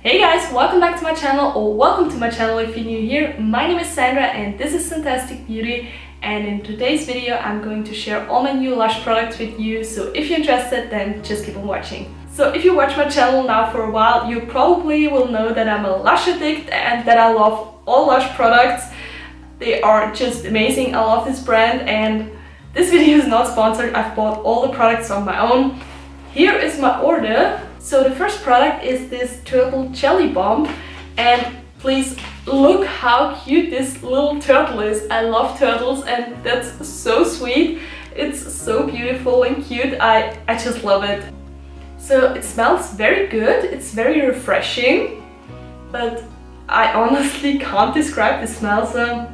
Hey guys, welcome back to my channel, or welcome to my channel if you're new here. My name is Sandra and this is Santastic Beauty, and in today's video I'm going to share all my new Lush products with you, so if you're interested then just keep on watching. So if you watch my channel now for a while, you probably will know that I'm a Lush addict and that I love all Lush products. They are just amazing. I love this brand, and this video is not sponsored. I've bought all the products on my own. Here is my order. So the first product is this turtle jelly balm, and please look how cute this little turtle is. I love turtles and that's so sweet. It's so beautiful and cute. I just love it. So it smells very good. It's very refreshing, but I honestly can't describe the smell, so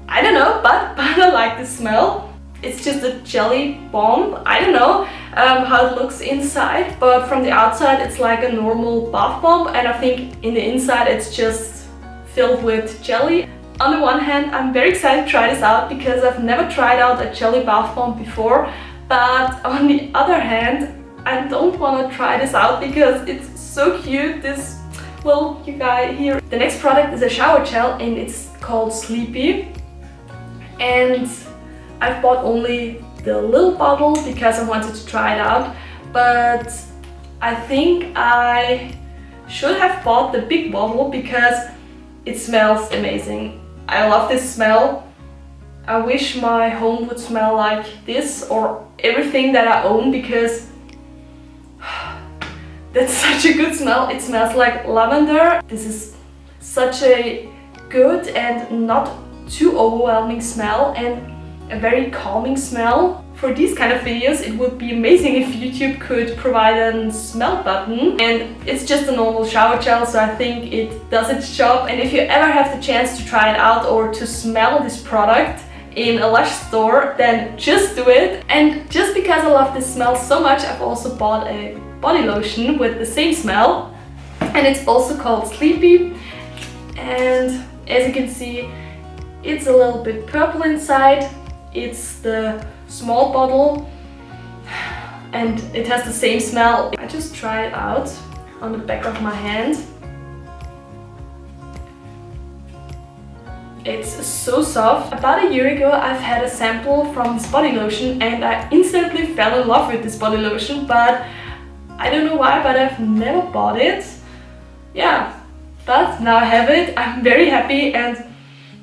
I don't know, but I like the smell. It's just a jelly balm. I don't know how it looks inside, but from the outside it's like a normal bath bomb, and I think in the inside it's just filled with jelly. On the one hand, I'm very excited to try this out because I've never tried out a jelly bath bomb before, but on the other hand, I don't want to try this out because it's so cute, this little guy here. The next product is a shower gel and it's called Sleepy, and I've bought only the little bottle because I wanted to try it out, but I think I should have bought the big bottle because it smells amazing. I love this smell. I wish my home would smell like this, or everything that I own, because that's such a good smell. It smells like lavender. This is such a good and not too overwhelming smell, and a very calming smell. For these kind of videos it would be amazing if YouTube could provide a smell button, and it's just a normal shower gel, so I think it does its job. And if you ever have the chance to try it out or to smell this product in a Lush store, then just do it. And just because I love this smell so much, I've also bought a body lotion with the same smell, and it's also called Sleepy, and as you can see it's a little bit purple inside. It's the small bottle and it has the same smell. I just try it out on the back of my hand. It's so soft. About a year ago I've had a sample from this body lotion and I instantly fell in love with this body lotion, but I don't know why, but I've never bought it. Yeah, but now I have it. I'm very happy and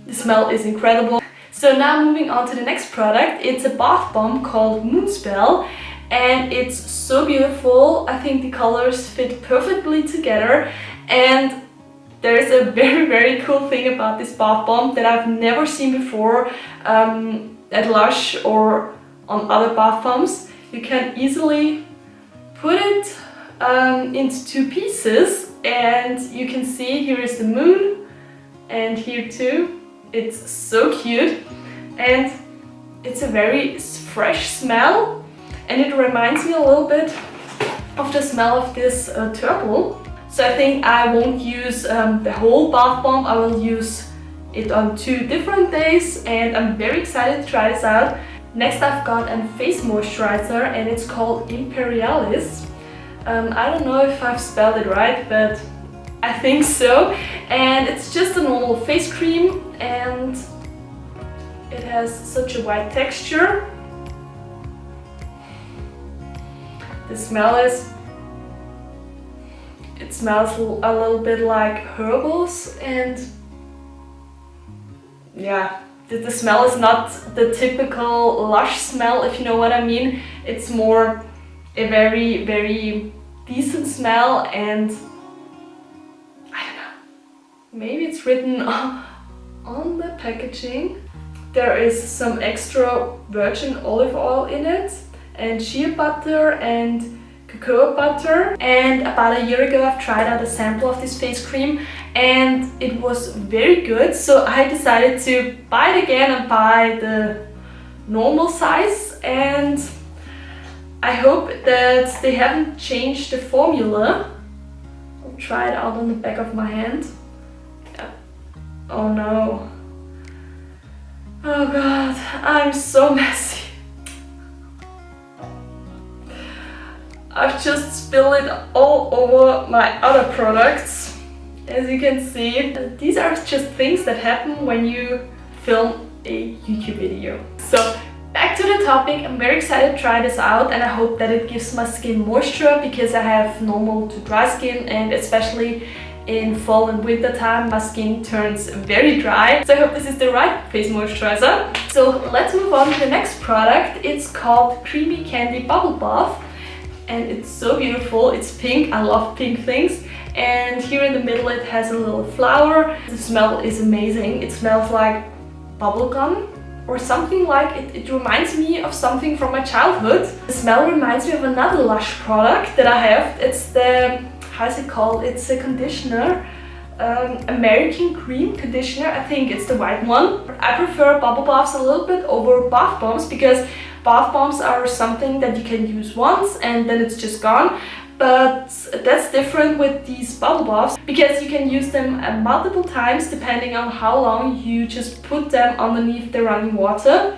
the smell is incredible. So now moving on to the next product, it's a bath bomb called Moonspell, and it's so beautiful. I think the colors fit perfectly together, and there's a very cool thing about this bath bomb that I've never seen before at Lush or on other bath bombs. You can easily put it into two pieces, and you can see here is the moon and here too. It's so cute, and it's a very fresh smell, and it reminds me a little bit of the smell of this turtle. So I think I won't use the whole bath bomb. I will use it on 2 different days, and I'm very excited to try this out. Next I've got a face moisturizer, and it's called Imperialis. I don't know if I've spelled it right, but I think so. And it's just a normal face cream, and it has such a white texture. The smell is, it smells a little bit like herbals, and yeah, the smell is not the typical Lush smell, if you know what I mean. It's more a very decent smell, and maybe it's written on the packaging. There is some extra virgin olive oil in it, and shea butter and cocoa butter. And about a year ago I've tried out a sample of this face cream and it was very good, so I decided to buy it again and buy the normal size, and I hope that they haven't changed the formula. I'll try it out on the back of my hand. Oh no. Oh god, I'm so messy. I've just spilled it all over my other products. As you can see, these are just things that happen when you film a YouTube video. So back to the topic, I'm very excited to try this out, and I hope that it gives my skin moisture because I have normal to dry skin, and especially in fall and winter time my skin turns very dry. So I hope this is the right face moisturizer. So let's move on to the next product. It's called Creamy Candy Bubble Bath. And it's so beautiful. It's pink. I love pink things. And here in the middle it has a little flower. The smell is amazing. It smells like bubblegum or something like it. It reminds me of something from my childhood. The smell reminds me of another Lush product that I have. It's the, how's it called? It's a conditioner. American cream conditioner. I think it's the white one. I prefer bubble baths a little bit over bath bombs because bath bombs are something that you can use once and then it's just gone. But that's different with these bubble baths because you can use them multiple times depending on how long you just put them underneath the running water.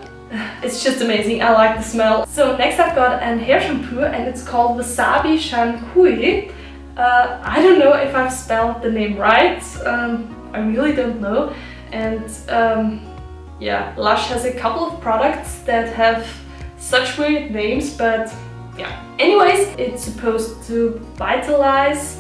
It's just amazing. I like the smell. So next I've got a hair shampoo and it's called Wasabi Shan. I don't know if I've spelled the name right. I really don't know. And yeah, Lush has a couple of products that have such weird names, but yeah. Anyways, it's supposed to vitalize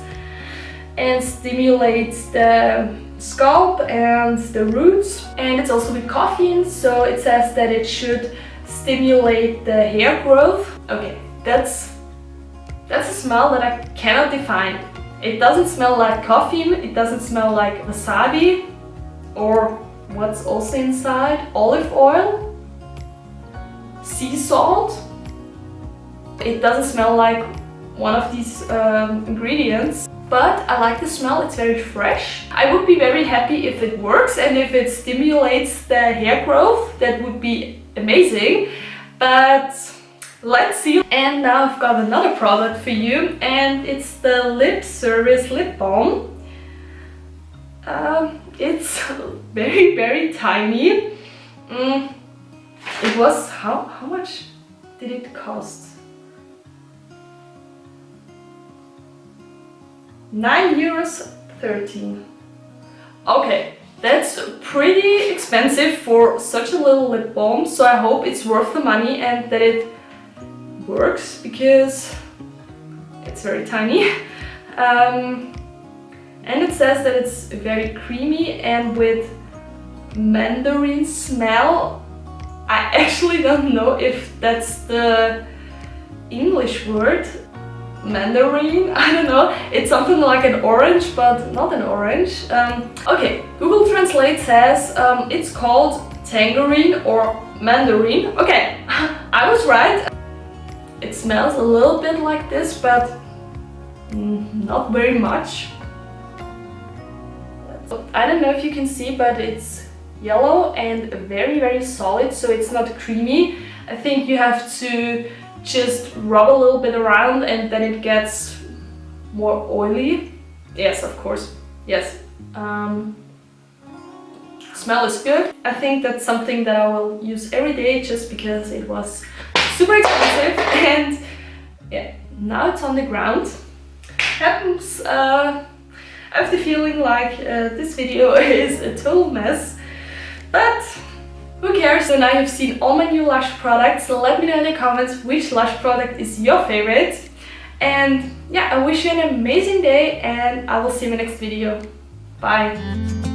and stimulate the scalp and the roots, and it's also with caffeine, so it says that it should stimulate the hair growth. Okay, that's a smell that I cannot define. It doesn't smell like caffeine, it doesn't smell like wasabi, or what's also inside, olive oil, sea salt. It doesn't smell like one of these ingredients, but I like the smell. It's very fresh. I would be very happy if it works and if it stimulates the hair growth. That would be amazing, but let's see. And now I've got another product for you, and it's the Service Lip Balm. It's very tiny. It was, how much did it cost? €9.13. Okay, that's pretty expensive for such a little lip balm, so I hope it's worth the money and that it works because it's very tiny. And it says that it's very creamy and with mandarin smell. I actually don't know if that's the English word. Mandarin, I don't know. It's something like an orange, but not an orange. Okay, Google Translate says it's called tangerine or mandarin. Okay, I was right. It smells a little bit like this, but not very much. I don't know if you can see, but it's yellow and very solid, so it's not creamy. I think you have to just rub a little bit around and then it gets more oily. Yes, of course. Yes. Smell is good. I think that's something that I will use every day just because it was super expensive. And yeah, now it's on the ground. Happens. I have the feeling like this video is a total mess, but who cares? So now you've seen all my new Lush products, so let me know in the comments which Lush product is your favorite. And yeah, I wish you an amazing day and I will see you in the next video. Bye!